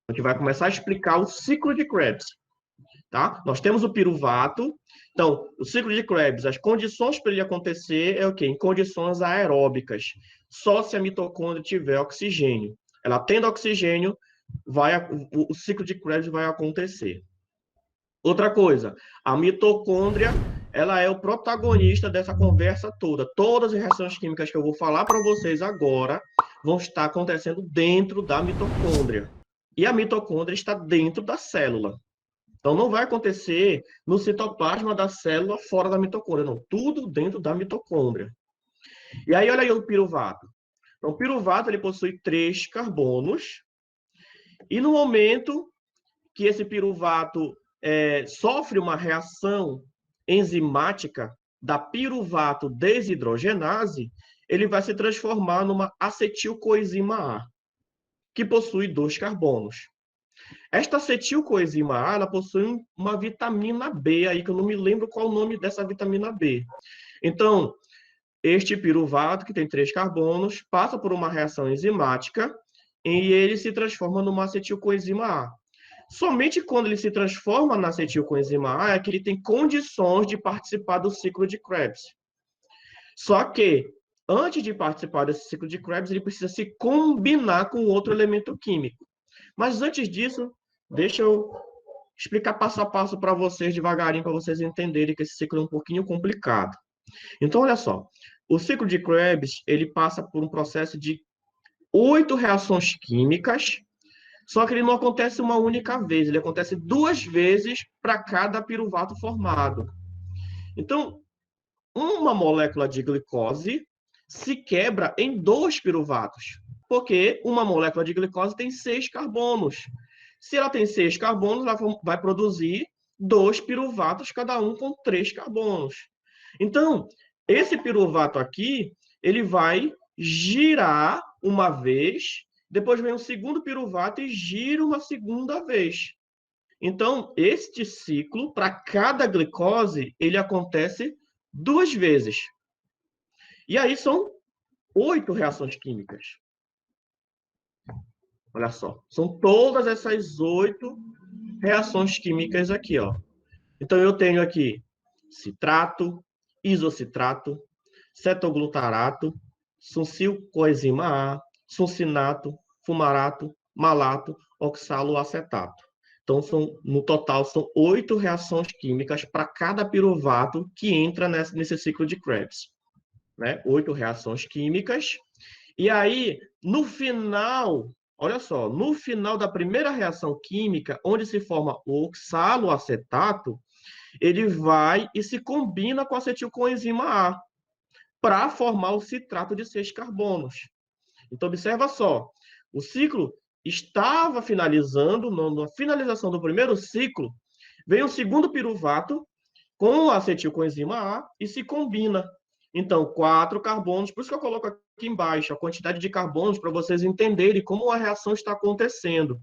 A gente vai começar a explicar o ciclo de Krebs, tá? Nós temos o piruvato. Então, o ciclo de Krebs, as condições para ele acontecer é o quê? Em condições aeróbicas. Só se a mitocôndria tiver oxigênio. Ela tendo oxigênio, o ciclo de Krebs vai acontecer. Outra coisa, a mitocôndria, ela é o protagonista dessa conversa toda. Todas as reações químicas que eu vou falar para vocês agora vão estar acontecendo dentro da mitocôndria. E a mitocôndria está dentro da célula. Então, não vai acontecer no citoplasma da célula fora da mitocôndria, não. Tudo dentro da mitocôndria. E aí, olha aí o piruvato. Então, o piruvato, ele possui 3 carbonos. E no momento que esse piruvato sofre uma reação enzimática da piruvato desidrogenase, ele vai se transformar numa acetilcoenzima A, que possui 2 carbonos. Esta acetilcoenzima A, ela possui uma vitamina B aí, que eu não me lembro qual o nome dessa vitamina B. Então, este piruvato, que tem 3 carbonos, passa por uma reação enzimática e ele se transforma numa acetilcoenzima A. Somente quando ele se transforma na acetilcoenzima A é que ele tem condições de participar do ciclo de Krebs. Só que, antes de participar desse ciclo de Krebs, ele precisa se combinar com outro elemento químico. Mas antes disso, deixa eu explicar passo a passo para vocês devagarinho, para vocês entenderem que esse ciclo é um pouquinho complicado. Então, olha só. O ciclo de Krebs, ele passa por um processo de 8 reações químicas, só que ele não acontece uma única vez, ele acontece 2 vezes para cada piruvato formado. Então, uma molécula de glicose se quebra em 2 piruvatos, porque uma molécula de glicose tem 6 carbonos. Se ela tem 6 carbonos, ela vai produzir 2 piruvatos, cada um com 3 carbonos. Então, esse piruvato aqui, ele vai girar uma vez, depois vem um segundo piruvato e gira uma segunda vez. Então, este ciclo, para cada glicose, ele acontece 2 vezes. E aí são 8 reações químicas. Olha só, são todas essas 8 reações químicas aqui, ó. Então, eu tenho aqui citrato, isocitrato, cetoglutarato, suncilcoenzima A, suncinato, fumarato, malato, oxaloacetato. Então, no total, são 8 reações químicas para cada piruvato que entra nesse ciclo de Krebs. Né? 8 reações químicas. E aí, no final, olha só, no final da primeira reação química, onde se forma o oxaloacetato, ele vai e se combina com a acetilcoenzima A para formar o citrato de 6 carbonos. Então, observa só, o ciclo estava finalizando, na finalização do primeiro ciclo, vem o segundo piruvato com a acetilcoenzima A e se combina. Então, 4 carbonos, por isso que eu coloco aqui embaixo a quantidade de carbonos para vocês entenderem como a reação está acontecendo.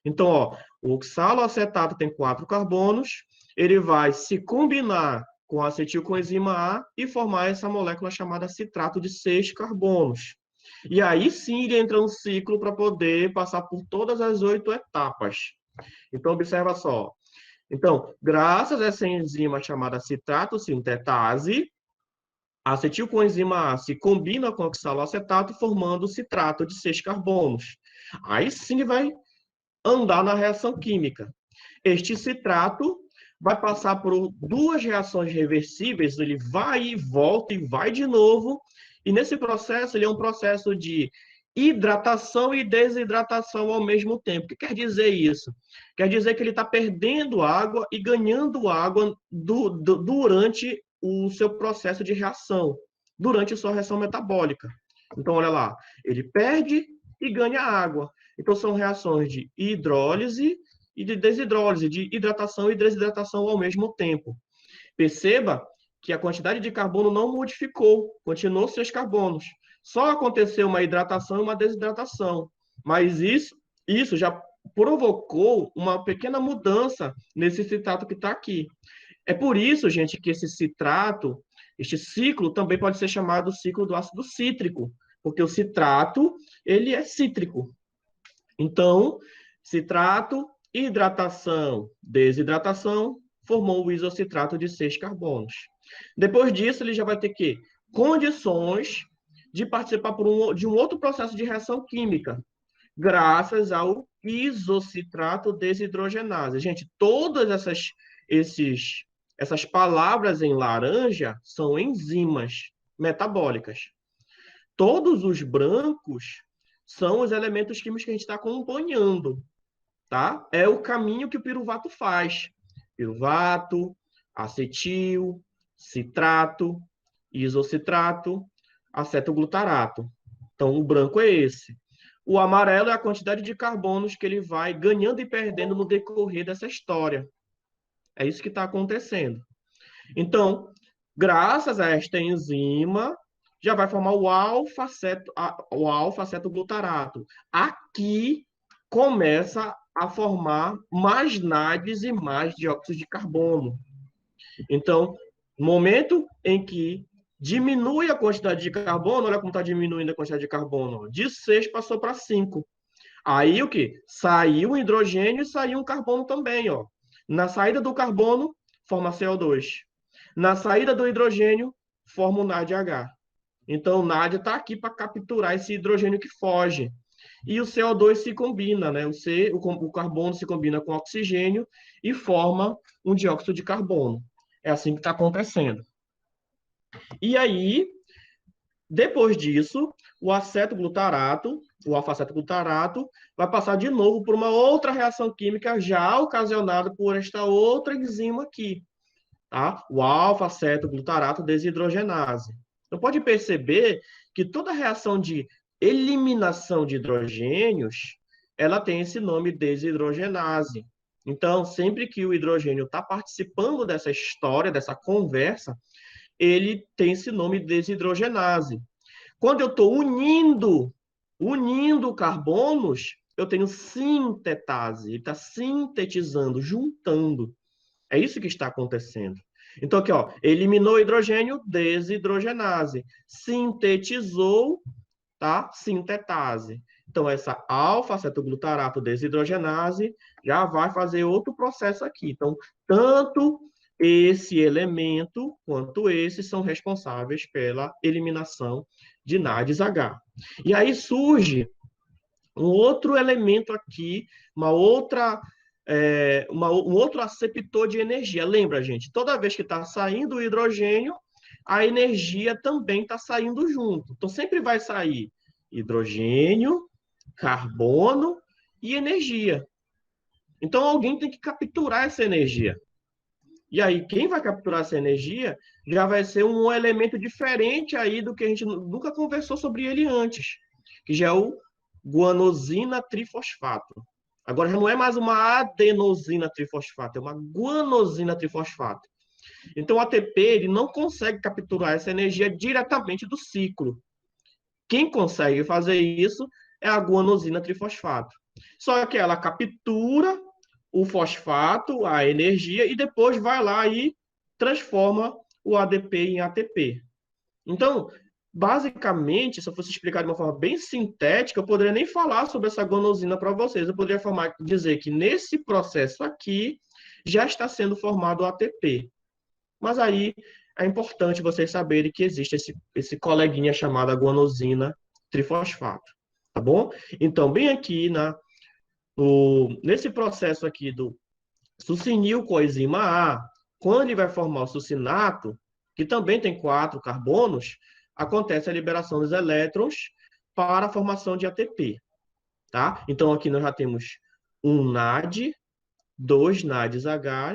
Então, ó, o oxaloacetato tem 4 carbonos, ele vai se combinar com a acetilcoenzima A e formar essa molécula chamada citrato de 6 carbonos. E aí sim ele entra no ciclo para poder passar por todas as 8 etapas. Então, observa só. Então, graças a essa enzima chamada citrato sintetase, a acetilcoenzima A se combina com o oxaloacetato, formando o citrato de 6 carbonos. Aí sim vai andar na reação química. Este citrato vai passar por 2 reações reversíveis, ele vai e volta e vai de novo, e nesse processo ele é um processo de hidratação e desidratação ao mesmo tempo. O que quer dizer isso? Quer dizer que ele está perdendo água e ganhando água durante o seu processo de reação, durante a sua reação metabólica. Então, olha lá, ele perde e ganha água. Então, são reações de hidrólise e de desidrólise, de hidratação e desidratação ao mesmo tempo. Perceba que a quantidade de carbono não modificou, continuou 6 carbonos. Só aconteceu uma hidratação e uma desidratação. Mas isso já provocou uma pequena mudança nesse citrato que está aqui. É por isso, gente, que esse citrato, este ciclo também pode ser chamado ciclo do ácido cítrico, porque o citrato, ele é cítrico. Então, Citrato, hidratação, desidratação, formou o isocitrato de 6 carbonos. Depois disso, ele já vai ter que condições de participar de um outro processo de reação química, graças ao isocitrato desidrogenase. Gente, todas essas palavras em laranja são enzimas metabólicas. Todos os brancos são os elementos químicos que a gente está acompanhando, tá? É o caminho que o piruvato faz. Piruvato, acetil, citrato, isocitrato, acetoglutarato. Então, o branco é esse. O amarelo é a quantidade de carbonos que ele vai ganhando e perdendo no decorrer dessa história. É isso que está acontecendo. Então, graças a esta enzima, já vai formar o alfa-acetoglutarato. Aqui começa a formar mais NADs e mais dióxido de carbono. Então, no momento em que diminui a quantidade de carbono, olha como está diminuindo a quantidade de carbono, de 6 passou para 5. Aí o que? Saiu o hidrogênio e saiu um carbono também, ó. Na saída do carbono, forma CO2. Na saída do hidrogênio, forma o NADH. Então, o NAD está aqui para capturar esse hidrogênio que foge. E o CO2 se combina, né? O carbono se combina com o oxigênio e forma um dióxido de carbono. É assim que está acontecendo. E aí, depois disso, o acetoglutarato, o alfa-acetoglutarato, vai passar de novo por uma outra reação química já ocasionada por esta outra enzima aqui, tá? O alfa-acetoglutarato desidrogenase. Então, pode perceber que toda reação de eliminação de hidrogênios, ela tem esse nome desidrogenase. Então, sempre que o hidrogênio está participando dessa história, dessa conversa, ele tem esse nome desidrogenase. Quando eu estou unindo carbonos, eu tenho sintetase. Ele está sintetizando, juntando. É isso que está acontecendo. Então, aqui, ó, eliminou hidrogênio, desidrogenase. Sintetizou, tá? Sintetase. Então, essa alfa-acetoglutarato desidrogenase já vai fazer outro processo aqui. Então, tanto esse elemento quanto esse são responsáveis pela eliminação de NADH. E aí surge um outro elemento aqui, um outro aceptor de energia. Lembra, gente? Toda vez que está saindo o hidrogênio, a energia também está saindo junto. Então, sempre vai sair hidrogênio, carbono e energia. Então, alguém tem que capturar essa energia. E aí, quem vai capturar essa energia já vai ser um elemento diferente aí do que a gente nunca conversou sobre ele antes, que já é o guanosina trifosfato. Agora já não é mais uma adenosina trifosfato, é uma guanosina trifosfato. Então, o ATP ele não consegue capturar essa energia diretamente do ciclo. Quem consegue fazer isso é a guanosina trifosfato. Só que ela captura o fosfato, a energia, e depois vai lá e transforma o ADP em ATP. Então, basicamente, se eu fosse explicar de uma forma bem sintética, eu poderia nem falar sobre essa guanosina para vocês. Eu poderia dizer que nesse processo aqui já está sendo formado o ATP. Mas aí é importante vocês saberem que existe esse coleguinha chamado guanosina trifosfato, tá bom? Então, bem aqui nesse processo aqui do succinil coenzima A, quando ele vai formar o succinato, que também tem 4 carbonos, acontece a liberação dos elétrons para a formação de ATP, tá? Então, aqui nós já temos um NAD, 2 NADs H,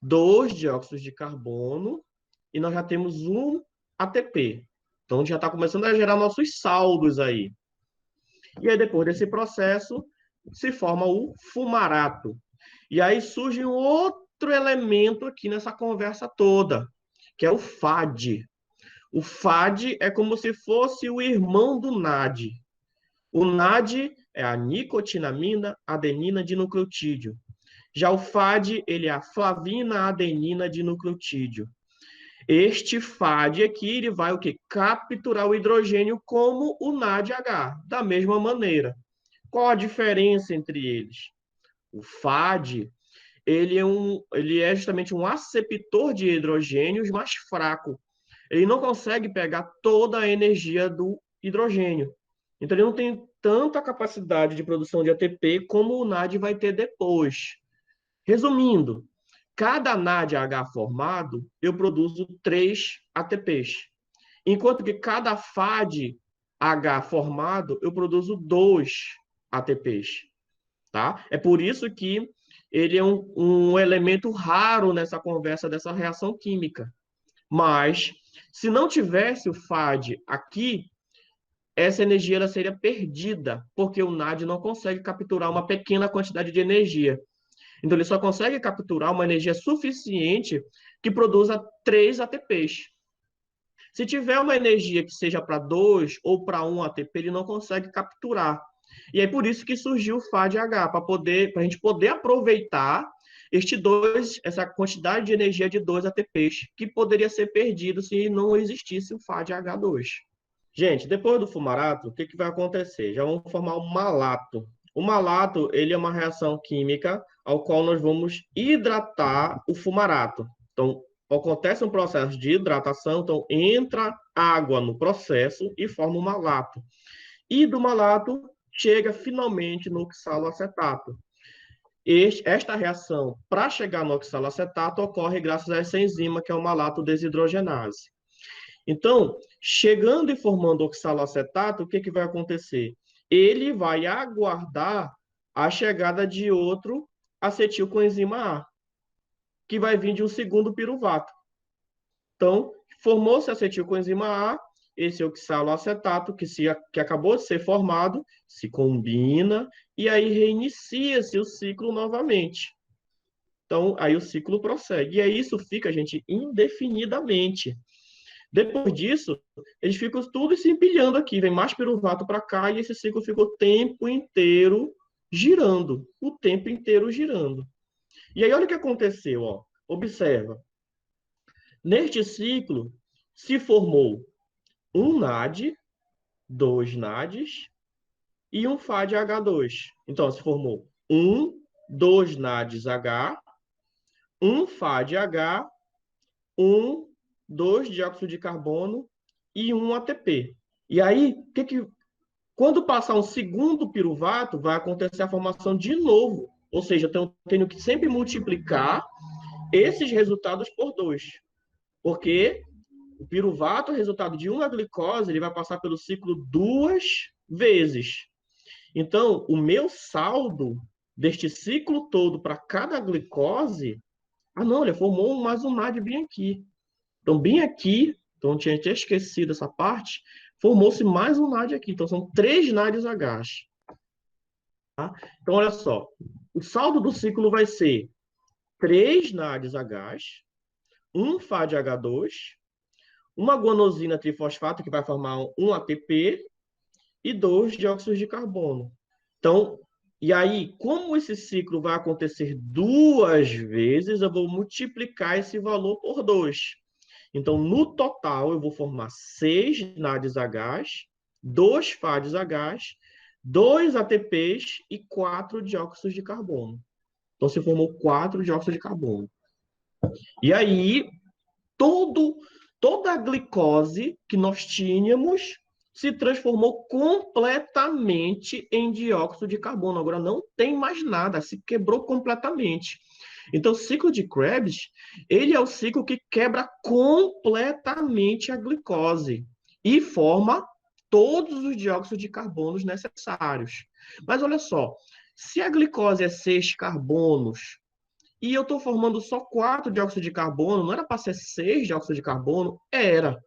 2 dióxidos de carbono, e nós já temos um ATP. Então, já está começando a gerar nossos saldos aí. E aí, depois desse processo, se forma o fumarato. E aí surge um outro elemento aqui nessa conversa toda, que é o FAD. O FAD é como se fosse o irmão do NAD. O NAD é a nicotinamina adenina dinucleotídeo. Já o FAD, ele é a flavina adenina dinucleotídeo. Este FAD aqui, ele vai o quê? Capturar o hidrogênio como o NADH, da mesma maneira. Qual a diferença entre eles? O FAD, ele é justamente um aceptor de hidrogênios mais fraco. Ele não consegue pegar toda a energia do hidrogênio. Então, ele não tem tanta capacidade de produção de ATP como o NAD vai ter depois. Resumindo, cada NADH formado, eu produzo 3 ATPs. Enquanto que cada FAD-H formado, eu produzo 2 ATPs. Tá? É por isso que ele é um elemento raro nessa conversa dessa reação química. Mas, se não tivesse o FAD aqui, essa energia ela seria perdida, porque o NAD não consegue capturar uma pequena quantidade de energia. Então, ele só consegue capturar uma energia suficiente que produza 3 ATPs. Se tiver uma energia que seja para 2 ou para 1 ATP, ele não consegue capturar. E é por isso que surgiu o FAD-H, para a gente poder aproveitar essa quantidade de energia de 2 ATPs, que poderia ser perdido se não existisse o FAD-H2. Gente, depois do fumarato, o que vai acontecer? Já vamos formar o malato. O malato, ele é uma reação química ao qual nós vamos hidratar o fumarato. Então, acontece um processo de hidratação, então entra água no processo e forma o malato. E do malato chega finalmente no oxaloacetato. Esta reação, para chegar no oxaloacetato, ocorre graças a essa enzima que é o malato desidrogenase. Então, chegando e formando oxaloacetato, o que vai acontecer? Ele vai aguardar a chegada de outro acetilcoenzima A, que vai vir de um segundo piruvato. Então, formou-se acetilcoenzima A, esse oxaloacetato que acabou de ser formado, se combina e aí reinicia-se o ciclo novamente. Então, aí o ciclo prossegue. E aí isso fica, gente, indefinidamente. Depois disso, eles ficam tudo se empilhando aqui, vem mais piruvato para cá e esse ciclo ficou o tempo inteiro girando, o tempo inteiro girando. E aí olha o que aconteceu, ó. Observa. Neste ciclo se formou um NAD, 2 NADs e um FAD-H2. Então se formou 2 NADs H, um FAD-H, 2 dióxido de carbono e um ATP. E aí, quando passar um segundo piruvato, vai acontecer a formação de novo. Ou seja, eu tenho que sempre multiplicar esses resultados por 2. Porque o piruvato, resultado de uma glicose, ele vai passar pelo ciclo 2 vezes. Então, o meu saldo deste ciclo todo para cada glicose... Ah, não, ele formou mais um NAD bem aqui. Então, bem aqui, então eu tinha esquecido essa parte, formou-se mais um NAD aqui. Então, são 3 NADs H. Tá? Então, olha só. O saldo do ciclo vai ser 3 NADs H, um FAD-H2, uma guanosina trifosfato, que vai formar um ATP, e 2 dióxidos de carbono. Então, e aí, como esse ciclo vai acontecer 2 vezes, eu vou multiplicar esse valor por 2. Então, no total, eu vou formar 6 NADs H, 2 FADs H, 2 ATPs e 4 dióxidos de carbono. Então, se formou 4 dióxidos de carbono. E aí, toda a glicose que nós tínhamos se transformou completamente em dióxido de carbono. Agora não tem mais nada, se quebrou completamente. Então, o ciclo de Krebs, ele é o ciclo que quebra completamente a glicose e forma todos os dióxidos de carbono necessários. Mas olha só, se a glicose é 6 carbonos e eu estou formando só 4 dióxido de carbono, não era para ser 6 dióxido de carbono? Era.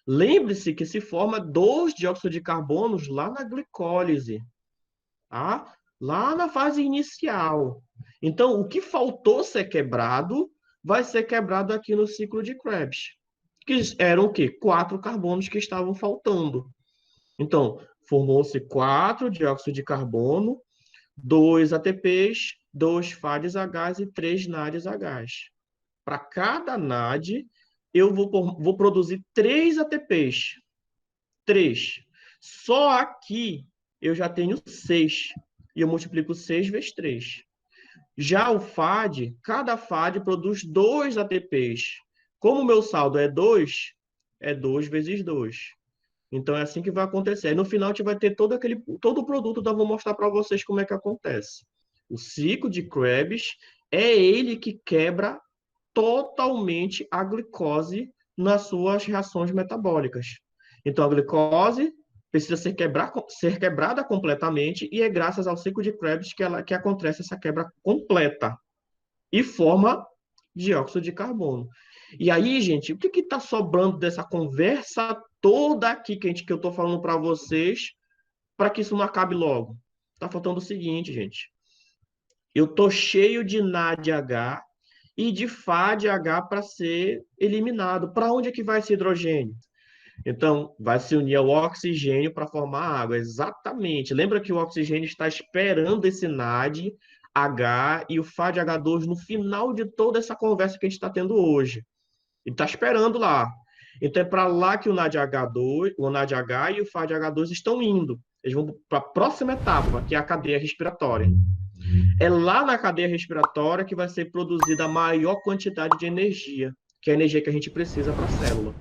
Lembre-se que se forma 2 dióxido de carbono lá na glicólise, tá? Lá na fase inicial. Então, o que faltou ser quebrado, vai ser quebrado aqui no ciclo de Krebs. Que eram o quê? 4 carbonos que estavam faltando. Então, formou-se 4 dióxido de carbono, 2 ATPs, 2 FADs H e 3 NADs H. Para cada NAD, eu vou produzir 3 ATPs. 3. Só aqui eu já tenho 6. E eu multiplico 6 vezes 3. Já o FAD, cada FAD produz 2 ATPs. Como o meu saldo é 2, é 2 vezes 2. Então é assim que vai acontecer. Aí no final a gente vai ter todo o produto, então eu vou mostrar para vocês como é que acontece. O ciclo de Krebs é ele que quebra totalmente a glicose nas suas reações metabólicas. Então a glicose precisa ser quebrada completamente e é graças ao ciclo de Krebs que acontece essa quebra completa e forma dióxido de carbono. E aí, gente, o que está sobrando dessa conversa toda aqui que eu estou falando para vocês, para que isso não acabe logo? Está faltando o seguinte, gente. Eu estou cheio de NADH e de FADH para ser eliminado. Para onde é que vai esse hidrogênio? Então, vai se unir ao oxigênio para formar água. Exatamente. Lembra que o oxigênio está esperando esse NADH e o FADH2 no final de toda essa conversa que a gente está tendo hoje. Ele está esperando lá. Então, é para lá que o NADH2, o NADH e o FADH2 estão indo. Eles vão para a próxima etapa, que é a cadeia respiratória. É lá na cadeia respiratória que vai ser produzida a maior quantidade de energia, que é a energia que a gente precisa para a célula.